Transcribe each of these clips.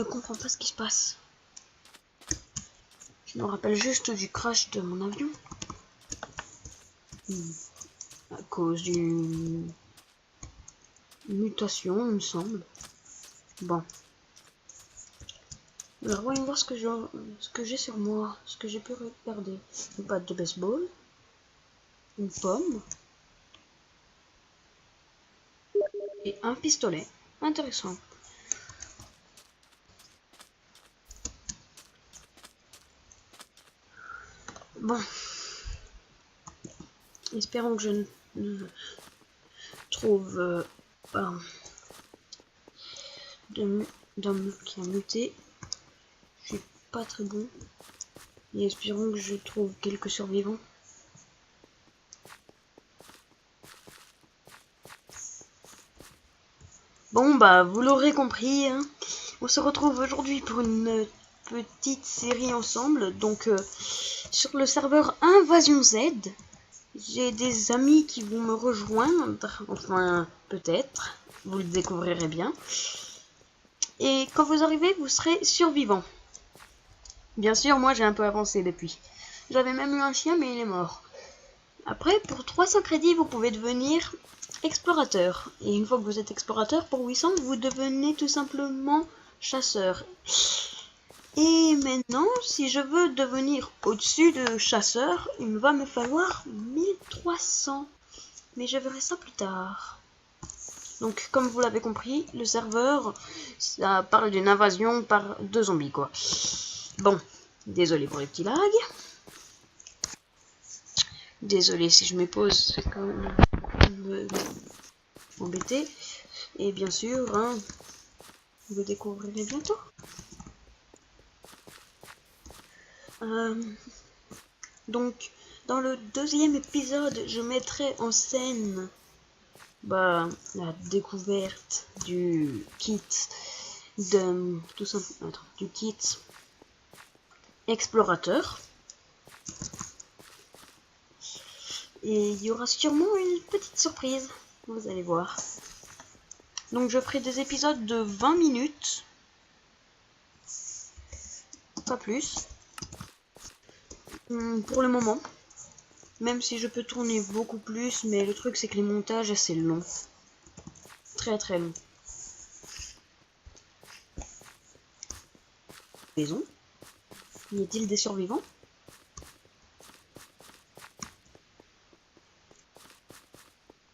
ne comprends pas ce qui se passe. Je me rappelle juste du crash de mon avion. À cause d'une mutation, il me semble. Bon. Alors voyons voir ce que j'ai sur moi, ce que j'ai pu regarder. Une batte de baseball, une pomme et un pistolet. Intéressant. Bon. Espérons que je ne trouve pas d'homme qui a muté. Je suis pas très bon. Et espérons que je trouve quelques survivants. Bon bah vous l'aurez compris, hein. On se retrouve aujourd'hui pour une petite série ensemble. Donc sur le serveur Invasion Z, j'ai des amis qui vont me rejoindre. Enfin peut-être, vous le découvrirez bien. Et quand vous arrivez, vous serez survivant. Bien sûr, moi j'ai un peu avancé depuis. J'avais même eu un chien mais il est mort. Après, pour 300 crédits, vous pouvez devenir explorateur. Et une fois que vous êtes explorateur, pour 800, vous devenez tout simplement chasseur. Et maintenant, si je veux devenir au-dessus de chasseur, il va me falloir 1300. Mais je verrai ça plus tard. Donc, comme vous l'avez compris, le serveur, ça parle d'une invasion par 2 zombies, quoi. Bon, désolé pour les petits lags. Désolé si je me pose, c'est quand même embêté. Et bien sûr, hein, vous découvrirez bientôt. Donc, dans le 2e épisode, je mettrai en scène la découverte du kit du kit explorateur. Et il y aura sûrement une petite surprise, vous allez voir. Donc je ferai des épisodes de 20 minutes, pas plus, pour le moment. Même si je peux tourner beaucoup plus, mais le truc c'est que les montages c'est long. Très très long. Maison. Y a-t-il des survivants?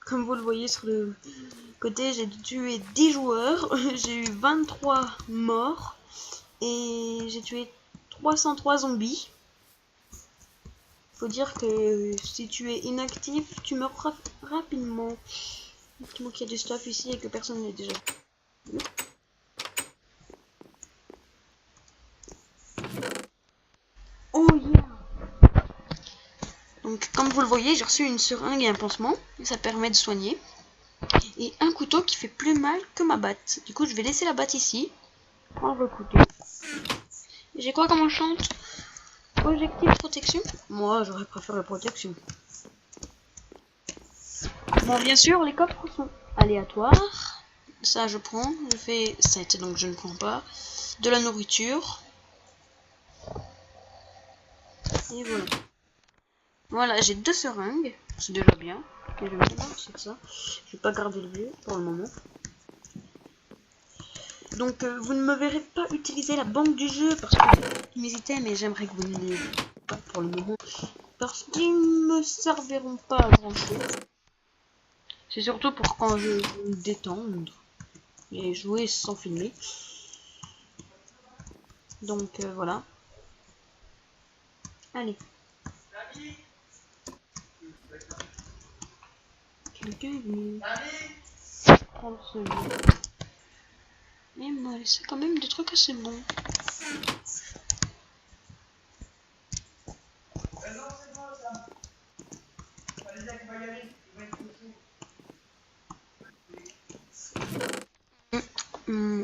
Comme vous le voyez sur le côté, j'ai tué 10 joueurs, j'ai eu 23 morts et j'ai tué 303 zombies. Faut dire que si tu es inactif, tu meurs rapidement. Effectivement qu'il y a du stuff ici et que personne n'est déjà. Oh yeah! Donc comme vous le voyez, j'ai reçu une seringue et un pansement. Ça permet de soigner. Et un couteau qui fait plus mal que ma batte. Du coup, je vais laisser la batte ici. Prendre le couteau. J'ai quoi comme enchante? Objectif protection? Moi, j'aurais préféré protection. Bon, bien sûr, les coffres sont aléatoires. Ça, je prends. Je fais 7, donc je ne prends pas. De la nourriture. Et voilà. Voilà, j'ai 2 seringues. C'est déjà bien. Et je vais c'est que ça. Je vais pas garder le vieux pour le moment. Donc, vous ne me verrez pas utiliser la banque du jeu parce que j'ai mes items, mais j'aimerais que vous ne les pas pour le moment. Parce qu'ils me serviront pas à grand chose. C'est surtout pour quand je veux me détendre et jouer sans filmer. Donc voilà. Allez. Quelqu'un est venu prendre celui-là. Et m'a laissé quand même des trucs assez bons.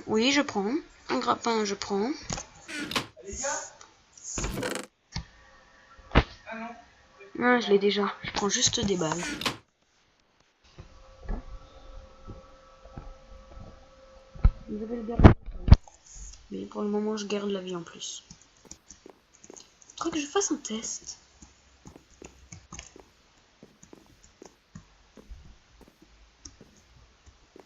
Oui, je prends. Un grappin, je prends. Ah, je l'ai déjà. Je prends juste des balles. Je vais le garder. Mais pour le moment, je garde la vie en plus. Faudrait que je fasse un test.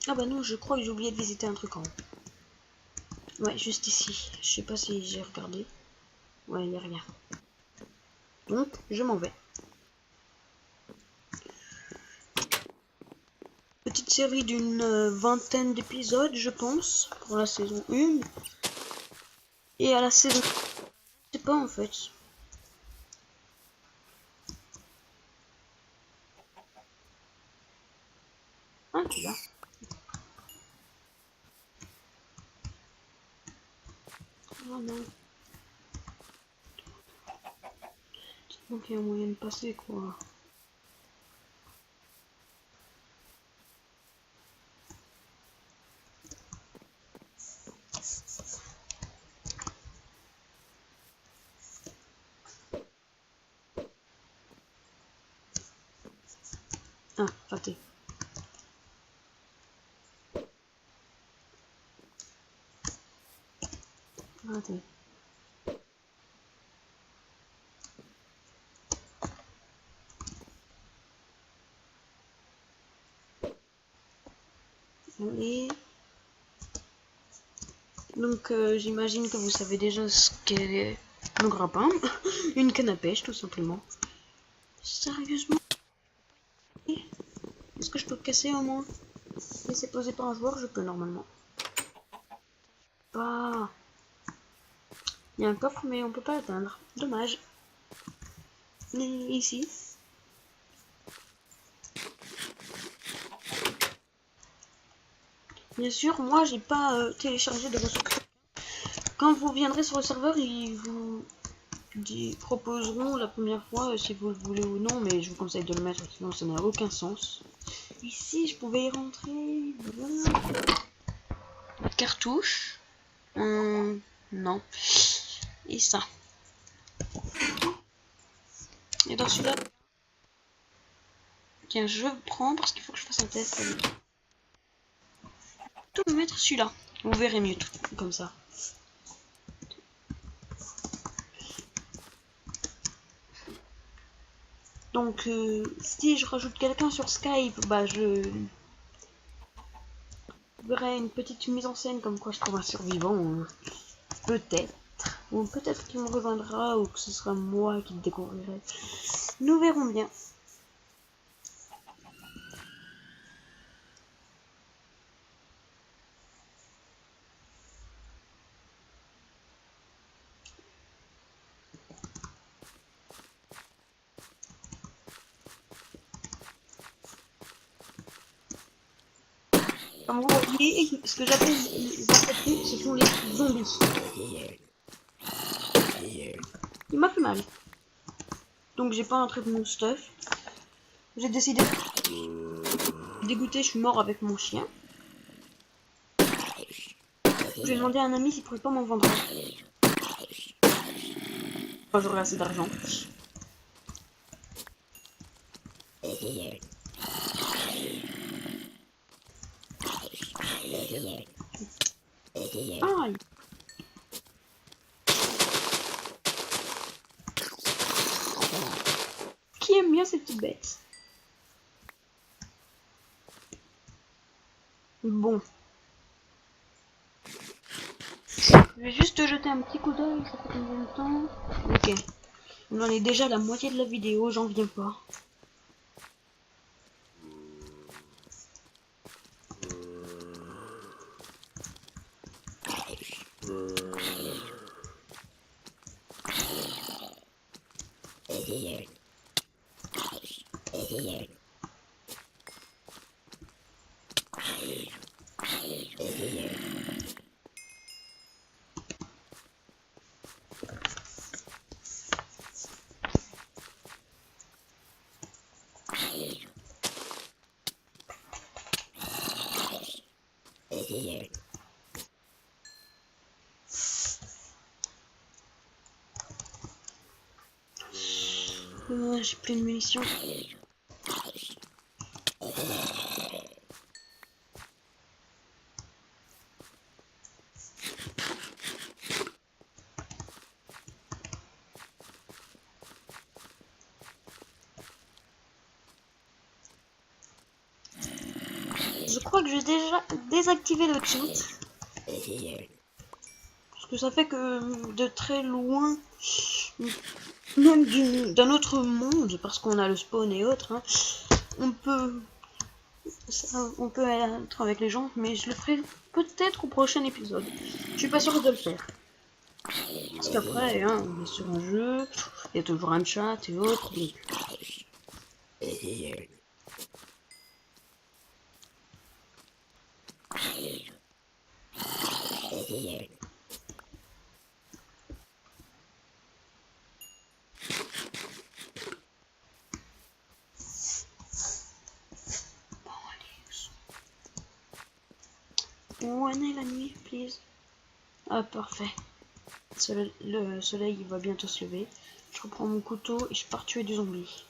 Ah bah non, je crois que j'ai oublié de visiter un truc en haut. Ouais, juste ici. Je sais pas si j'ai regardé. Ouais, il n'y a rien. Donc, je m'en vais. Petite série d'une vingtaine d'épisodes, je pense, pour la saison 1. Et à la saison... Je sais pas, en fait. Ah, tu l'as. Oh non. Donc, il y a un moyen de passer, quoi. Ah, raté. Raté. Allez. Donc, j'imagine que vous savez déjà ce qu'est le grappin. Une canne à pêche, tout simplement. Sérieusement? Est-ce que je peux le casser au moins? Si c'est posé par un joueur, je peux normalement. Pas. Il y a un coffre, mais on peut pas l'atteindre. Dommage. Et ici. Bien sûr, moi j'ai pas téléchargé de ressources. Quand vous viendrez sur le serveur, ils vous proposeront la première fois si vous le voulez ou non, mais je vous conseille de le mettre, sinon ça n'a aucun sens. Ici, je pouvais y rentrer. Voilà. La cartouche. Non. Et ça. Et dans celui-là. Tiens, je prends parce qu'il faut que je fasse un test. Tout me mettre celui-là. Vous verrez mieux tout comme ça. Donc, si je rajoute quelqu'un sur Skype, bah je verrai une petite mise en scène comme quoi je trouve un survivant. Peut-être. Ou peut-être qu'il me rejoindra ou que ce sera moi qui le découvrirai. Nous verrons bien. Comme vous voyez, ce que j'appelle les infectés, ce sont les zombies. Il m'a fait mal. Donc j'ai pas entré de mon stuff. J'ai décidé de dégoûter, je suis mort avec mon chien. J'ai demandé à un ami s'il pourrait pas m'en vendre. Enfin, j'aurais assez d'argent. Aïe. Qui aime bien ces petites bêtes? Bon. Je vais juste jeter un petit coup d'œil, ça fait combien de temps? Ok. On en est déjà à la moitié de la vidéo, j'en viens pas. J'ai plus de munitions. crois que j'ai déjà désactivé le chat. Parce que ça fait que de très loin, même d'un autre monde, parce qu'on a le spawn et autres, hein, on peut être avec les gens, mais je le ferai peut-être au prochain épisode. Je suis pas sûre de le faire. Parce qu'après, hein, on est sur un jeu, il y a toujours un chat et autres. Donc... Où en est la nuit, please? Ah, parfait. Le soleil il va bientôt se lever. Je reprends mon couteau et je pars tuer des zombies.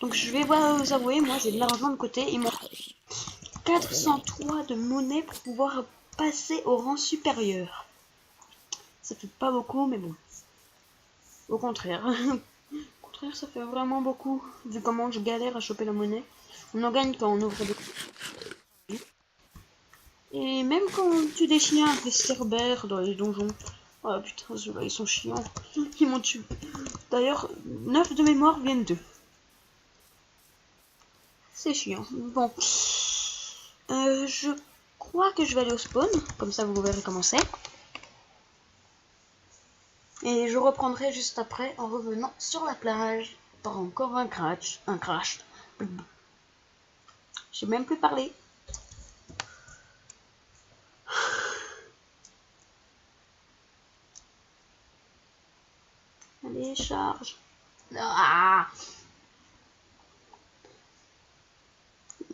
Donc je vais vous avouer, moi j'ai de l'argent de côté. Il manque 403 de monnaie pour pouvoir passer au rang supérieur. Ça fait pas beaucoup, mais bon. Au contraire. Au contraire, ça fait vraiment beaucoup. Vu comment je galère à choper la monnaie. On en gagne quand on ouvre des... Et même quand on tue des chiens, des cerbères dans les donjons. Oh putain, ceux-là, ils sont chiants. Ils m'ont tué. D'ailleurs, 9 de mémoire viennent d'eux. C'est chiant. Bon. Je crois que je vais aller au spawn. Comme ça, vous verrez comment c'est. Et je reprendrai juste après en revenant sur la plage. Par encore un crash. Un crash. J'ai même plus parlé. Allez, charge. Ah,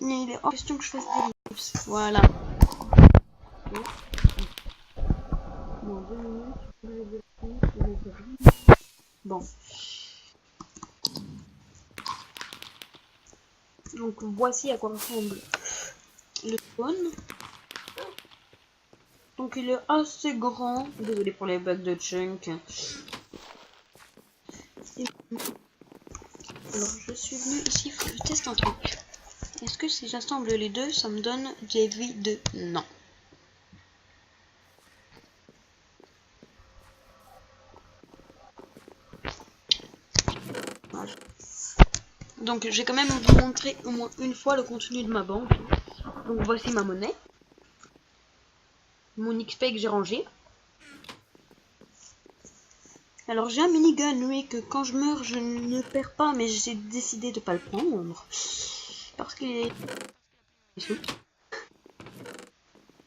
mais il est hors question que je fasse des lips. Voilà. Bon. Donc voici à quoi ressemble le spawn. Donc il est assez grand. Désolé pour les bugs de chunk. Alors je suis venu ici, il faut que je teste un truc. Est-ce que si j'assemble les deux, ça me donne des vies de... Non. Voilà. Donc j'ai quand même vous montrer au moins une fois le contenu de ma banque. Donc voici ma monnaie. Mon XP que j'ai rangé. Alors j'ai un minigun, oui, que quand je meurs je ne perds pas, mais j'ai décidé de pas le prendre. Parce qu'il est...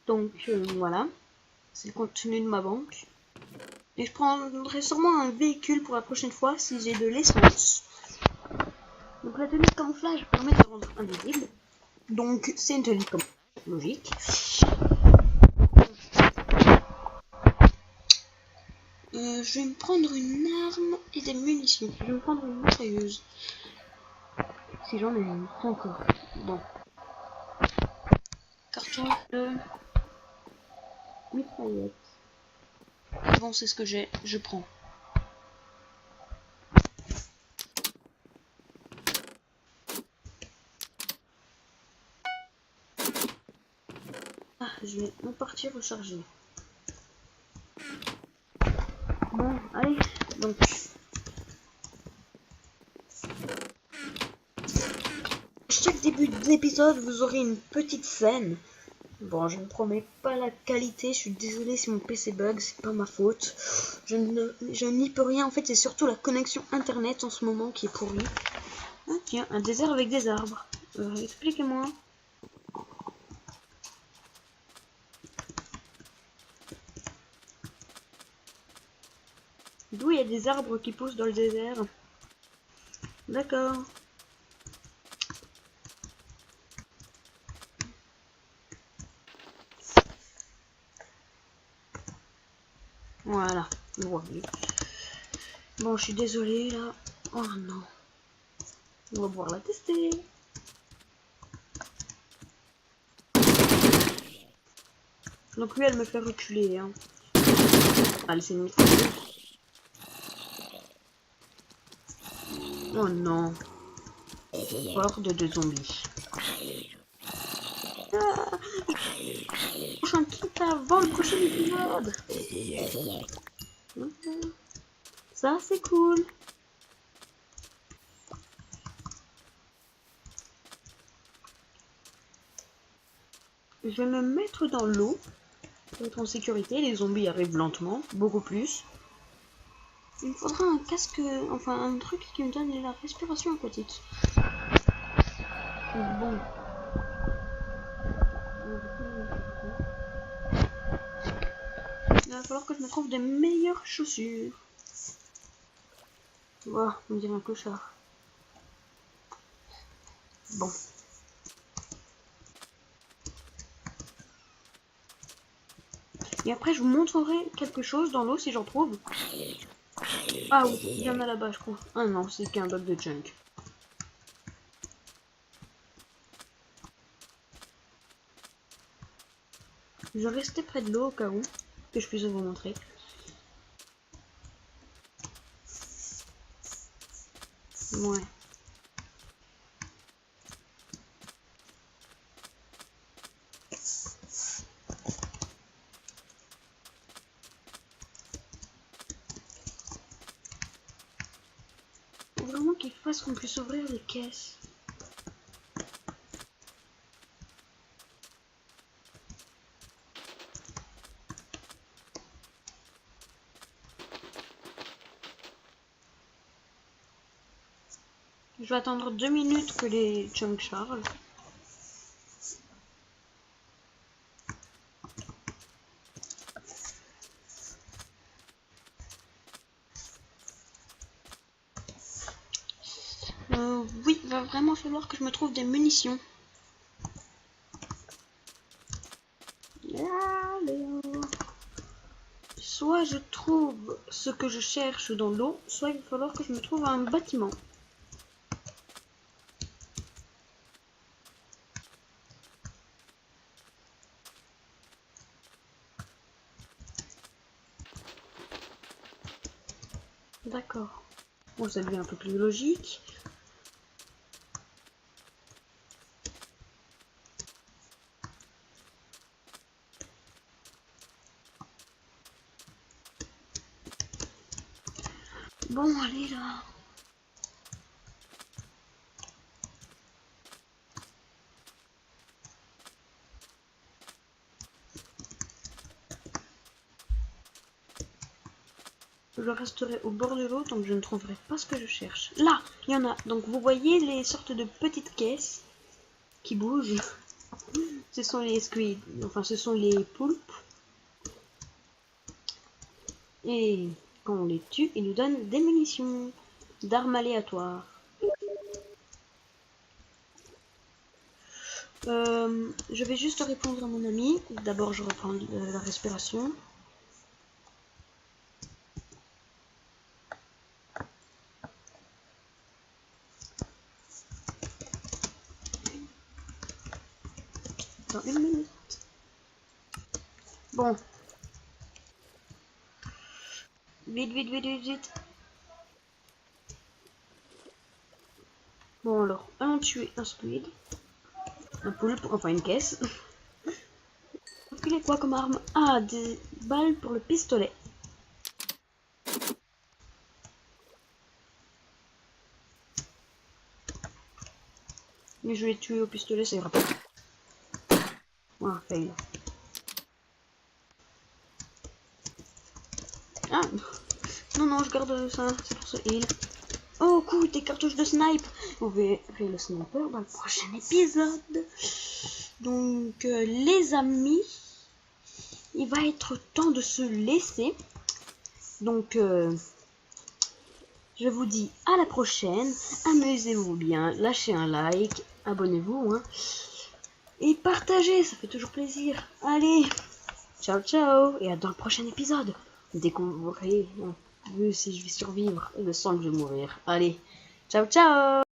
Donc voilà. C'est le contenu de ma banque. Et je prendrai sûrement un véhicule pour la prochaine fois si j'ai de l'essence. Donc la tenue de camouflage permet de rendre invisible. Donc c'est une tenue de camouflage logique. Je vais me prendre une arme et des munitions. Je vais me prendre une mitrailleuse. Si j'en ai une, encore. Bon. Carton de mitraillette. Bon, c'est ce que j'ai, je prends. Ah, je vais partir recharger. Bon, allez, donc... Chaque début d'épisode, vous aurez une petite scène. Bon, je ne promets pas la qualité, je suis désolée si mon PC bug, c'est pas ma faute. Je n'y peux rien, en fait, c'est surtout la connexion internet en ce moment qui est pourrie. Ah tiens, un désert avec des arbres. Expliquez-moi. D'où il y a des arbres qui poussent dans le désert? D'accord. Voilà. Bon, je suis désolée là. Oh non. On va pouvoir la tester. Donc lui, elle me fait reculer. Hein. Allez, c'est une... Oh non. Horde de zombies. Ah, Prochain kit avant le prochain épisode. Ça c'est cool. Je vais me mettre dans l'eau pour être en sécurité. Les zombies arrivent lentement, beaucoup plus. Il me faudra un casque, enfin un truc qui me donne la respiration aquatique. Bon. Il va falloir que je me trouve des meilleures chaussures. Wow, on dirait un clochard. Bon. Et après, je vous montrerai quelque chose dans l'eau si j'en trouve. Ah oui, il y en a là-bas, je crois. Ah non, c'est qu'un bloc de junk. Je restais près de l'eau au cas où, que je puisse vous montrer. Ouais. Faut vraiment qu'il fasse qu'on puisse ouvrir les caisses. Je vais attendre 2 minutes que les chunks chargent. Oui, il va vraiment falloir que je me trouve des munitions. Soit je trouve ce que je cherche dans l'eau, soit il va falloir que je me trouve un bâtiment. D'accord. Bon, ça devient un peu plus logique. Bon, allez là. Je resterai au bord de l'eau tant que je ne trouverai pas ce que je cherche. Là, il y en a. Donc vous voyez les sortes de petites caisses qui bougent. Ce sont les squids. Enfin, ce sont les poulpes. Et quand on les tue, ils nous donnent des munitions d'armes aléatoires. Je vais juste répondre à mon ami. D'abord, je reprends la respiration. Dans 1 minute. Bon. Vite, vite, vite, vite, vite. Bon alors, allons tuer un squid. Un poulpe, enfin une caisse. Il est quoi comme arme? Ah, des balles pour le pistolet. Mais je vais tuer au pistolet, ça ira pas. Voilà, fail. Ah, non, non, je garde ça, c'est pour ce heal. Oh, cool, des cartouches de snipe. On verra le sniper dans le prochain épisode. Donc, les amis, il va être temps de se laisser. Donc, je vous dis à la prochaine. Amusez-vous bien, lâchez un like, abonnez-vous, hein, et partagez, ça fait toujours plaisir. Allez, ciao ciao, et à dans le prochain épisode. Découvrez, vu si je vais survivre, et le sang que je vais mourir. Allez, ciao ciao.